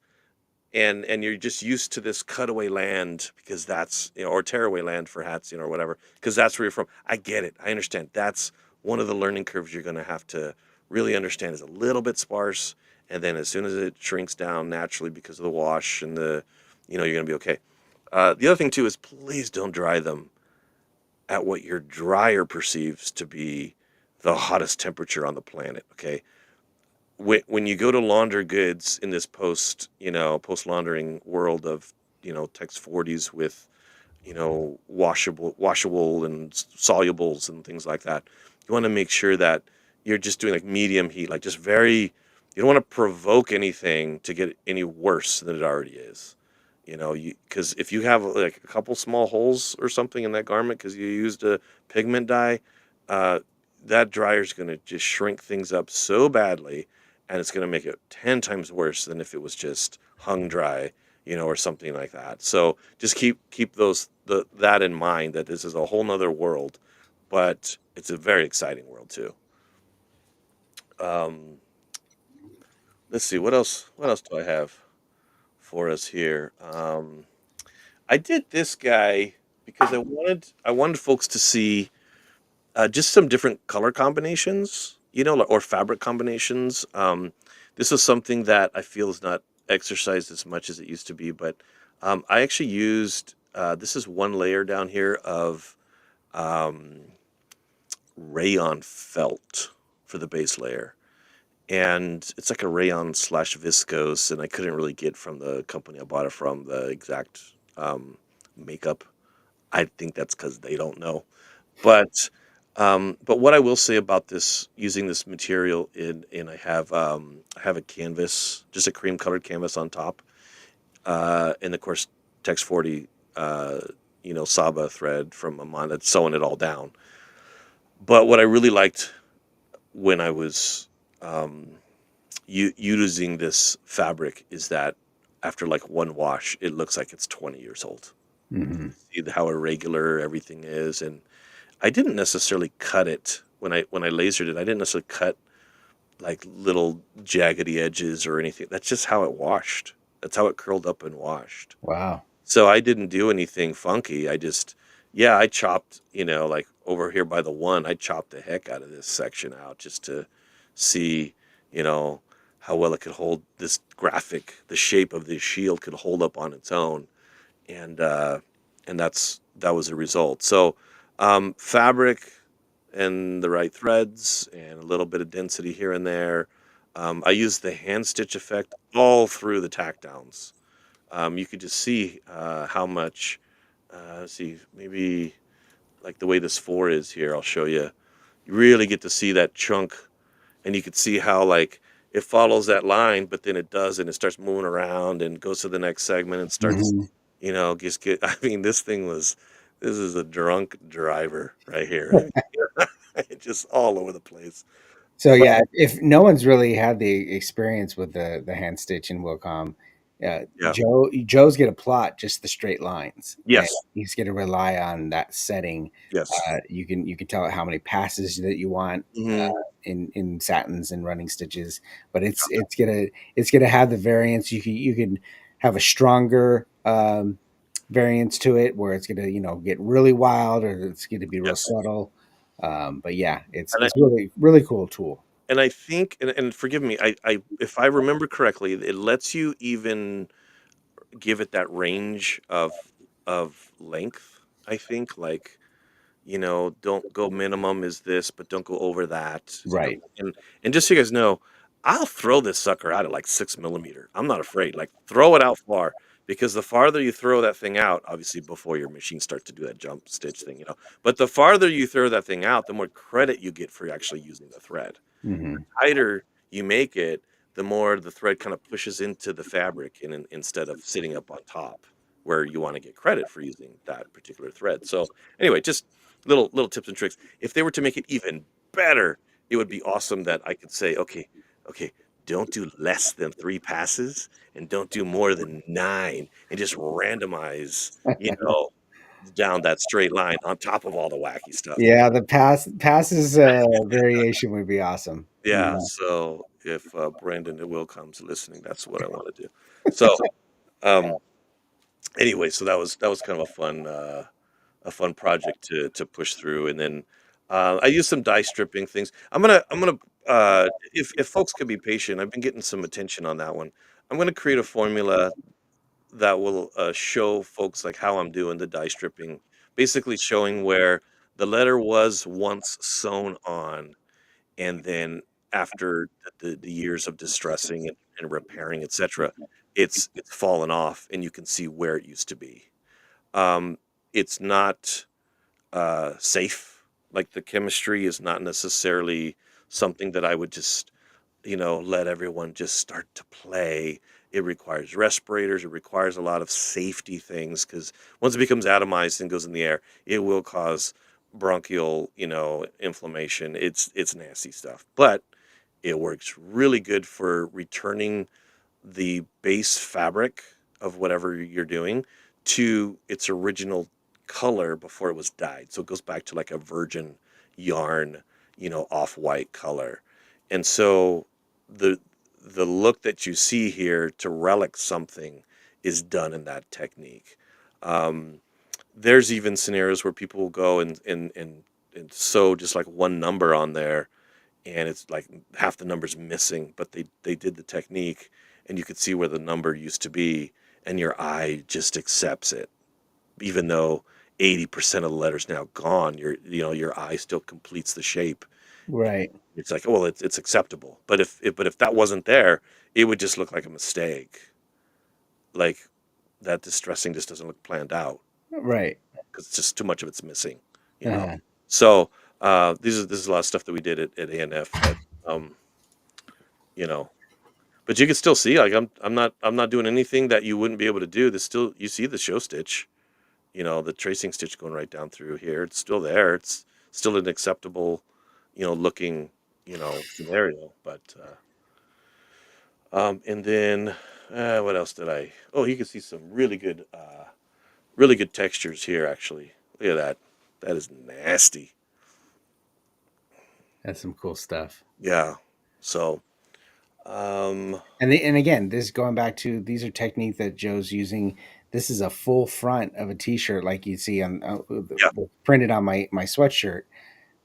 and you're just used to this cutaway land because that's, or tearaway land for hats, or whatever, because that's where you're from. I get it. I understand. That's one of the learning curves you're going to have to really understand is a little bit sparse. And then as soon as it shrinks down naturally because of the wash and you're going to be okay. The other thing too is please don't dry them at what your dryer perceives to be the hottest temperature on the planet. Okay. When you go to launder goods in this post laundering world of, Tex 40s with, washable and solubles and things like that, you want to make sure that you're just doing like medium heat, like just you don't want to provoke anything to get any worse than it already is. Because if you have like a couple small holes or something in that garment because you used a pigment dye, uh, that dryer is going to just shrink things up so badly, and it's going to make it 10 times worse than if it was just hung dry, or something like that. So just keep that in mind, that this is a whole nother world, but it's a very exciting world too. Um, let's see what else. What else do I have for us here? I did this guy because I wanted folks to see just some different color combinations, or fabric combinations. This is something that I feel is not exercised as much as it used to be, but I actually used this is one layer down here of um, rayon felt for the base layer. And it's like a rayon slash viscose, and I couldn't really get from the company I bought it from the exact makeup. I think that's because they don't know. But what I will say about this using this material in I have a canvas, just a cream colored canvas on top, and of course Tex 40, Saba thread from Amon that's sewing it all down. But what I really liked when I was um, using this fabric is that after like one wash, it looks like it's 20 years old. Hmm. See how irregular everything is, and I didn't necessarily cut it when I lasered it. I didn't necessarily cut like little jaggedy edges or anything. That's just how it washed. That's how it curled up and washed. Wow. So I didn't do anything funky. Yeah, I chopped, like over here by the one, I chopped the heck out of this section out just to see, you know, how well it could hold this graphic, the shape of this shield could hold up on its own. And that was the result. So fabric and the right threads and a little bit of density here and there. I used the hand stitch effect all through the tack downs. You could just see how much. Let's see, maybe like the way this four is here. I'll show you. You really get to see that chunk, and you could see how like it follows that line, but then it does, and it starts moving around and goes to the next segment and starts, Hmm. just get. I mean, this is a drunk driver right here. It's just all over the place. So But yeah, if no one's really had the experience with the hand stitch in Wilcom, yeah, Joe's gonna plot just the straight lines, and yes, he's gonna rely on that setting. yes. You can tell it how many passes that you want Hmm. in satins and running stitches, but it's gonna have the variance. You can have a stronger variance to it where it's gonna get really wild, or it's gonna be real Yes, subtle. But yeah, it's and I it's really really cool tool. and I think, and forgive me, I if I remember correctly, it lets you even give it that range of length. I think like, don't go minimum is this, but don't go over that. Right. And just so you guys know, I'll throw this sucker out at like 6 millimeter. I'm not afraid. Like throw it out far because the farther you throw that thing out, obviously before your machine starts to do that jump stitch thing, but the farther you throw that thing out, the more credit you get for actually using the thread. Hmm. Tighter you make it, the more the thread kind of pushes into the fabric instead of sitting up on top where you want to get credit for using that particular thread. So anyway, just little tips and tricks. If they were to make it even better, it would be awesome that I could say, okay, don't do less than 3 passes and don't do more than 9 and just randomize, down that straight line on top of all the wacky stuff. Yeah, the passes variation would be awesome. Yeah, Yeah. so if Brandon and Will comes listening, that's what I want to do. So um, anyway, so that was kind of a fun project to push through, and then I used some die stripping things. I'm gonna if folks could be patient, I've been getting some attention on that one. I'm gonna create a formula that will show folks like how I'm doing the die stripping, basically showing where the letter was once sewn on, and then after the years of distressing and repairing, etc., it's fallen off, and you can see where it used to be. It's not safe. Like the chemistry is not necessarily something that I would just, let everyone just start to play. It requires respirators. It requires a lot of safety things because once it becomes atomized and goes in the air, it will cause bronchial, inflammation. It's nasty stuff, but it works really good for returning the base fabric of whatever you're doing to its original color before it was dyed. So it goes back to like a virgin yarn, off-white color. And so the the look that you see here to relic something is done in that technique. Um, there's even scenarios where people will go and sew just like one number on there, and it's like half the number's missing, but they did the technique, and you could see where the number used to be, and your eye just accepts it, even though 80% of the letter's now gone. Your eye still completes the shape. Right. It's like, well, it's acceptable. But if that wasn't there, it would just look like a mistake. Like that distressing just doesn't look planned out Right. because it's just too much of it's missing, you know. Uh-huh. So this is a lot of stuff that we did at ANF that um, you know, but you can still see like I'm not doing anything that you wouldn't be able to do. There's still you see the show stitch, the tracing stitch going right down through here. It's still there. It's still an acceptable, looking, scenario. But and then what else did I? Oh, you can see some really good textures here. Actually, look at that. That is nasty. That's some cool stuff. Yeah. So um, And again, this going back to these are techniques that Joe's using. This is a full front of a t-shirt like you see on yeah. printed on my sweatshirt.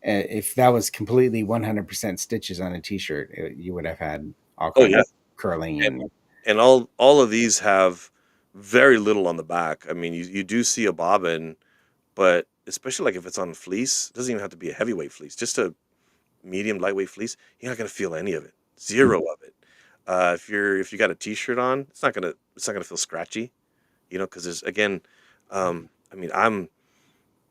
If that was completely 100% stitches on a t-shirt, you would have had all Oh kinds yeah. of curling And and all of these have very little on the back. I mean, you do see a bobbin, but especially like if it's on fleece, it doesn't even have to be a heavyweight fleece, just a medium lightweight fleece. You're not gonna feel any of it, zero of it. If you got a t-shirt on, it's not gonna feel scratchy, because there's again, I mean,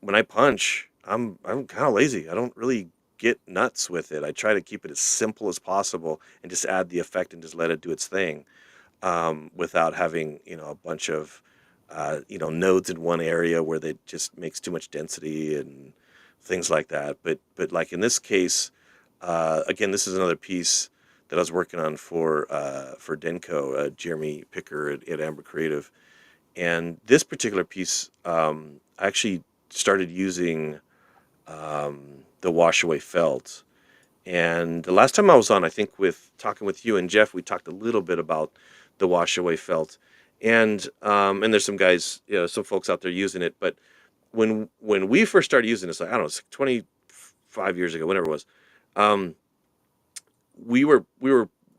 when I punch, I'm kind of lazy. I don't really get nuts with it. I try to keep it as simple as possible and just add the effect and just let it do its thing, without having a bunch of nodes in one area where they just makes too much density and things like that. But like in this case, again, this is another piece that I was working on for Denko, Jeremy Picker at Amber Creative, and this particular piece, I actually started using the washaway felt. And the last time I was on, I think with talking with you and Jeff, we talked a little bit about the washaway felt, and there's some guys, some folks out there using it. But when we first started using this, like, I don't know, it's like 25 years ago, whenever it was, um, we were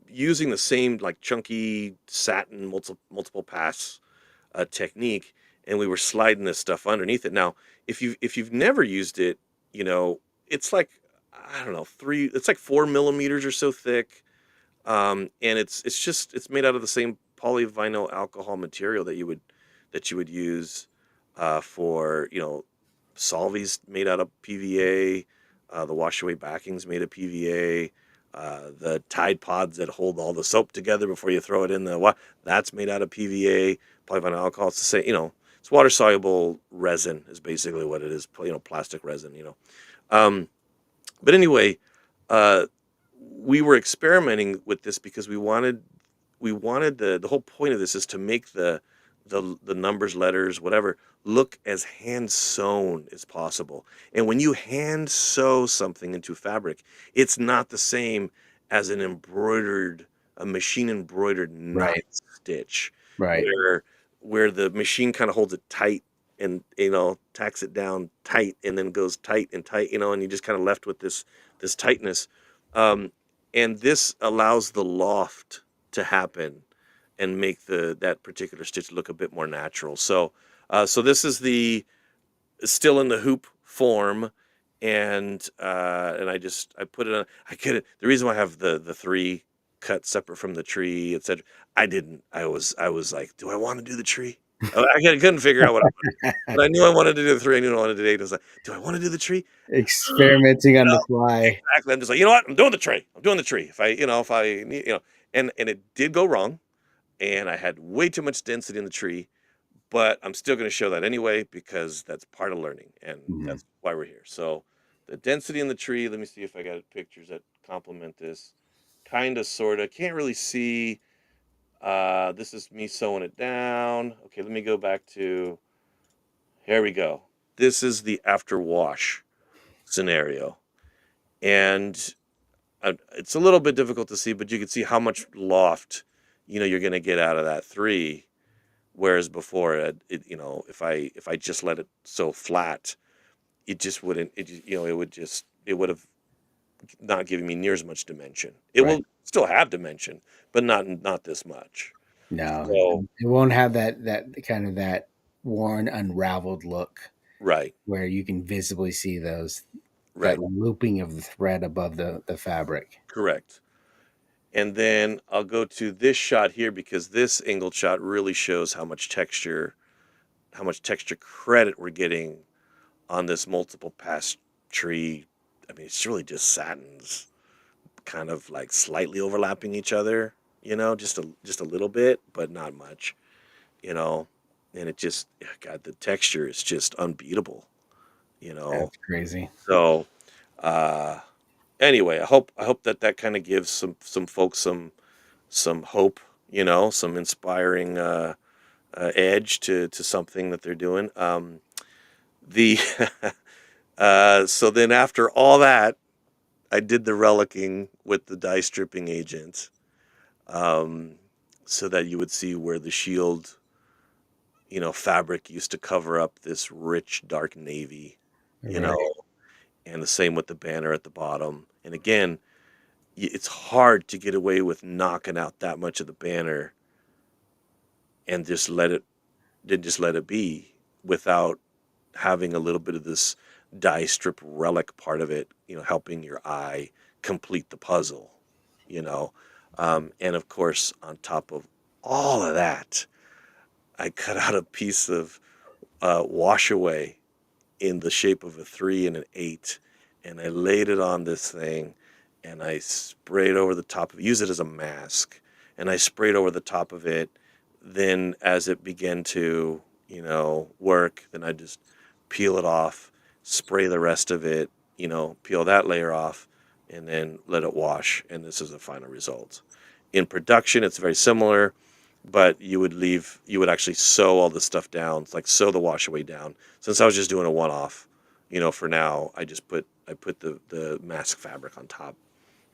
using the same like chunky satin multiple pass technique, and we were sliding this stuff underneath it. Now, if you've never used it, it's like, I don't know, it's like 4 millimeters or so thick, and it's made out of the same polyvinyl alcohol material that you would use for Solvay's made out of PVA, the washaway backing's made of PVA. The Tide Pods that hold all the soap together before you throw it in that's made out of PVA, polyvinyl alcohol. It's the same, it's water soluble resin is basically what it is, plastic resin, Um, but anyway, uh, we were experimenting with this because we wanted the whole point of this is to make the numbers, letters, whatever, look as hand sewn as possible. And when you hand sew something into fabric, it's not the same as a machine embroidered knot Right. stitch, Right. where the machine kind of holds it tight and tacks it down tight and then goes tight and tight, and you just kind of left with this tightness. Um, and this allows the loft to happen and make that particular stitch look a bit more natural. So this is the still in the hoop form, and I put it on. I get it. The reason why I have the three cut separate from the tree, etc. I didn't. I was like, do I want to do the tree? Couldn't figure out what I wanted, but I knew I wanted to do the three. I knew I wanted to do eight. I was like, do I want to do the tree? Experimenting on the fly. Exactly. I'm just like, you know what? I'm doing the tree. I'm doing the tree. If I need, and it did go wrong, and I had way too much density in the tree, but I'm still going to show that anyway because that's part of learning, and Mhm. that's why we're here. So the density in the tree, let me see if I got pictures that complement this. Kind of, sort of. Can't really see. This is me sewing it down. Okay, let me go back to, here we go. This is the after wash scenario. And it's a little bit difficult to see, but you can see how much loft, you're going to get out of that three. Whereas before, if I just let it so flat, it just wouldn't. It would have not given me near as much dimension. It Right. will still have dimension, but not this much. No, So it won't have that kind of that worn, unraveled look right, where you can visibly see that right, looping of the thread above the fabric. correct. And then I'll go to this shot here because this angled shot really shows how much texture credit we're getting on this multiple pass tree. I mean, it's really just satins kind of like slightly overlapping each other, just a little bit, but not much, you know. And it just, God, the texture is just unbeatable, you know. That's crazy. So, uh, anyway, I hope that kind of gives some folks some hope, some inspiring edge to something that they're doing. The So then after all that, I did the relicking with the dye stripping agent, um, so that you would see where the shield, fabric used to cover up this rich dark navy, you know, Right. and the same with the banner at the bottom. And again, it's hard to get away with knocking out that much of the banner and just let it be without having a little bit of this dye strip relic part of it, helping your eye complete the puzzle, you know. And of course, on top of all of that, I cut out a piece of wash away in the shape of a three and an eight, and I laid it on this thing, and I sprayed over the top of it, use it as a mask, and I sprayed over the top of it. Then, as it began to, work, then I just peel it off, spray the rest of it, peel that layer off, and then let it wash. And this is the final result. In production, it's very similar, but you would actually sew all the stuff down, like sew the wash away down. Since I was just doing a one off, for now, I put the mask fabric on top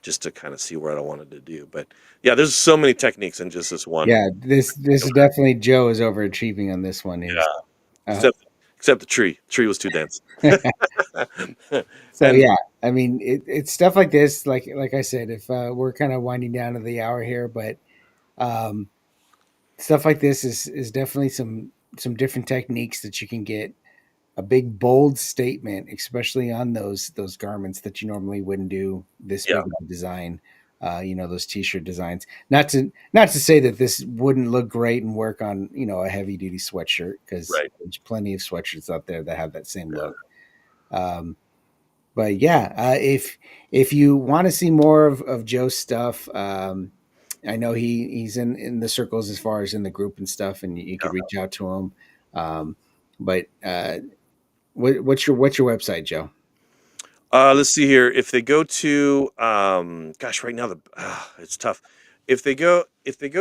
just to kind of see what I wanted to do. But yeah, there's so many techniques in just this one. Yeah, this is definitely Joe is overachieving on this one. He's Yeah, uh, except the tree. The tree was too dense. so And yeah. I mean, it's stuff like this. Like I said, if we're kind of winding down to the hour here, but um, stuff like this is definitely some different techniques that you can get a big bold statement, especially on those garments that you normally wouldn't do this yeah, big of a design. Those t-shirt designs. Not to say that this wouldn't look great and work on a heavy duty sweatshirt because right. there's plenty of sweatshirts out there that have that same Yeah. look. Um, but yeah, if you want to see more of Joe's stuff, I know he's in the circles as far as in the group and stuff, and you could reach out to him. But what's your website, Joe? Let's see here. If they go to, gosh, right now it's tough. if they go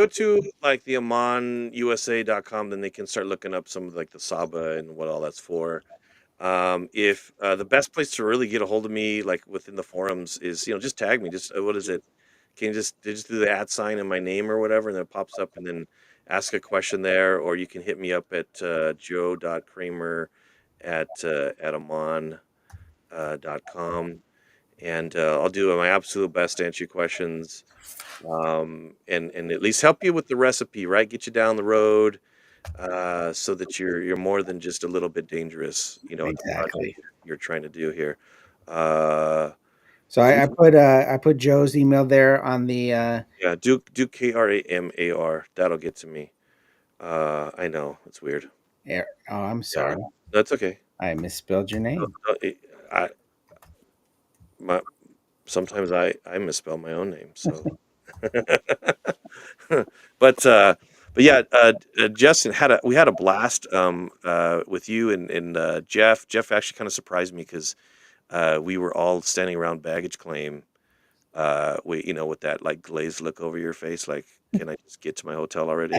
to like the AmonUSA.com, then they can start looking up some of like the Saba and what all that's for. If the best place to really get a hold of me, like within the forums, is just tag me. Just what is it? Can you just do the at sign and my name or whatever, and then it pops up, and then ask a question there, or you can hit me up at joe.kramer at amon.com, and I'll do my absolute best to answer your questions, and at least help you with the recipe, right? Get you down the road, so that you're more than just a little bit dangerous, at the project Exactly. you're trying to do here. Uh, So and I put Joe's email there on the yeah, do Kramar. That'll get to me. I know it's weird. air. Oh, I'm Yeah, sorry. that's okay. I misspelled your No, name. no, I my sometimes I misspell my own name, so. but uh, but yeah, Justin we had a blast with you and Jeff. Jeff actually kind of surprised me because we were all standing around baggage claim. With that like glazed look over your face, like, can I just get to my hotel already?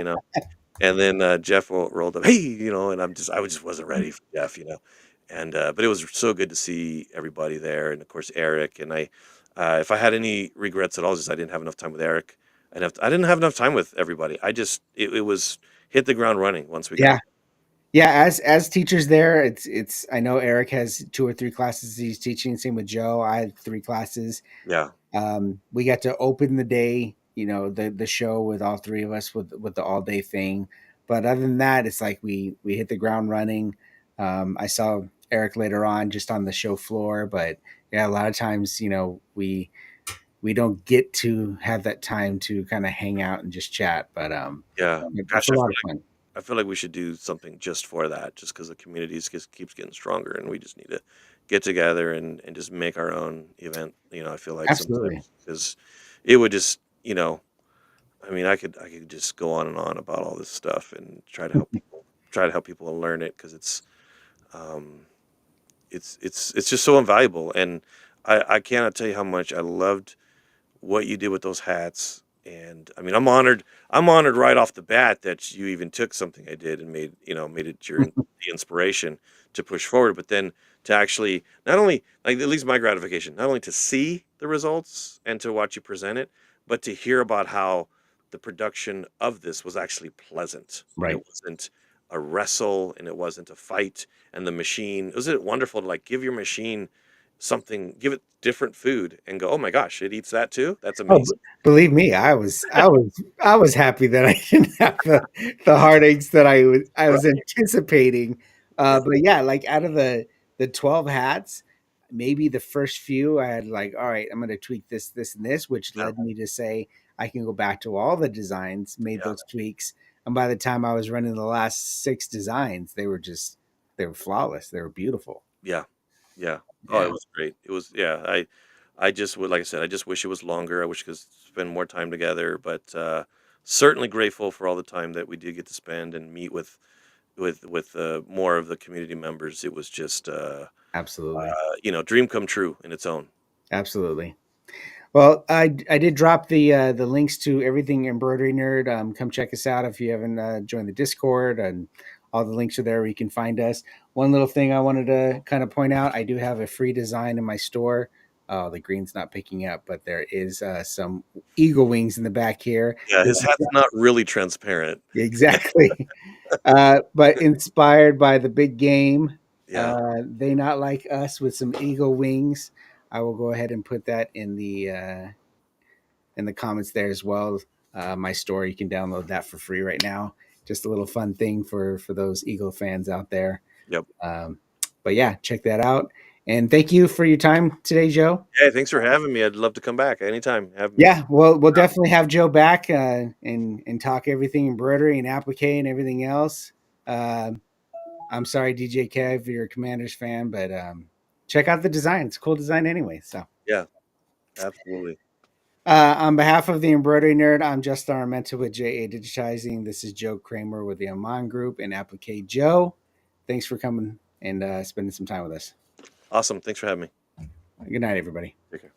And then Jeff rolled up, hey, and I just wasn't ready for Jeff, and but it was so good to see everybody there, and of course Eric. And if I had any regrets at all, just I didn't have enough time with Eric. I didn't have enough time with everybody. It was hit the ground running once we got. Yeah. Yeah, as teachers there, it's I know Eric has 2 or 3 classes he's teaching. Same with Joe. I had 3 classes. Yeah, We got to open the day, the show with all 3 of us with the all day thing. But other than that, it's like we hit the ground running. I saw Eric later on just on the show floor, but yeah, a lot of times, we don't get to have that time to kind of hang out and just chat. But yeah. it's Gosh, a lot of fun. I feel like we should do something just for that, just because the community just keeps getting stronger, and we just need to get together and just make our own event. I feel like Absolutely. sometimes because it would just, I mean, I could just go on and on about all this stuff and try to help people learn it, because um, it's just so invaluable, and I cannot tell you how much I loved what you did with those hats. And I mean, I'm honored right off the bat that you even took something I did and made it the inspiration to push forward, but then to actually not only, like, at least my gratification, not only to see the results and to watch you present it, but to hear about how the production of this was actually pleasant, and it Right. wasn't a wrestle, and it wasn't a fight, and the machine, was it wonderful to like give your machine something, give it different food, and go, oh my gosh, it eats that too. That's Oh, amazing. believe me, I was happy that I didn't have the heartaches that I was Right. anticipating. Yeah. But yeah, like out of the 12 hats, maybe the first few I had like, all right, I'm going to tweak this, this, and this, which Yeah. led me to say I can go back to all the designs, made Yeah. those tweaks, and by the time I was running the last 6 designs, they were flawless. They were beautiful. Yeah. Yeah. Oh, it Yeah. was great. It was, yeah. I just would, like I said, I just wish it was longer. I wish we could spend more time together, but certainly grateful for all the time that we did get to spend and meet with more of the community members. It was just Absolutely. dream come true in its own. Absolutely. Well, I did drop the links to everything embroidery nerd. Come check us out if you haven't joined the Discord, and all the links are there where you can find us. One little thing I wanted to kind of point out: I do have a free design in my store. The green's not picking up, but there is some eagle wings in the back here. Yeah, his hat's not really transparent. Exactly, but inspired by the big game. Yeah. They not like us with some eagle wings. I will go ahead and put that in the comments there as well. My store, you can download that for free right now. Just a little fun thing for those Eagle fans out there. Yep. Um, but yeah, check that out. And thank you for your time today, Joe. Hey, thanks for having me. I'd love to come back anytime. Have me. Yeah, well, we'll definitely have Joe back and talk everything embroidery and applique and everything else. Um, I'm sorry, DJ Kev, you're a Commanders fan, but check out the design. It's a cool design anyway. So Yeah, absolutely. On behalf of the Embroidery Nerd, I'm Justin Armenta with JA Digitizing. This is Joe Kramer with the Amon Group and Applique Joe. Thanks for coming and spending some time with us. Awesome. Thanks for having me. Good night, everybody. Take care.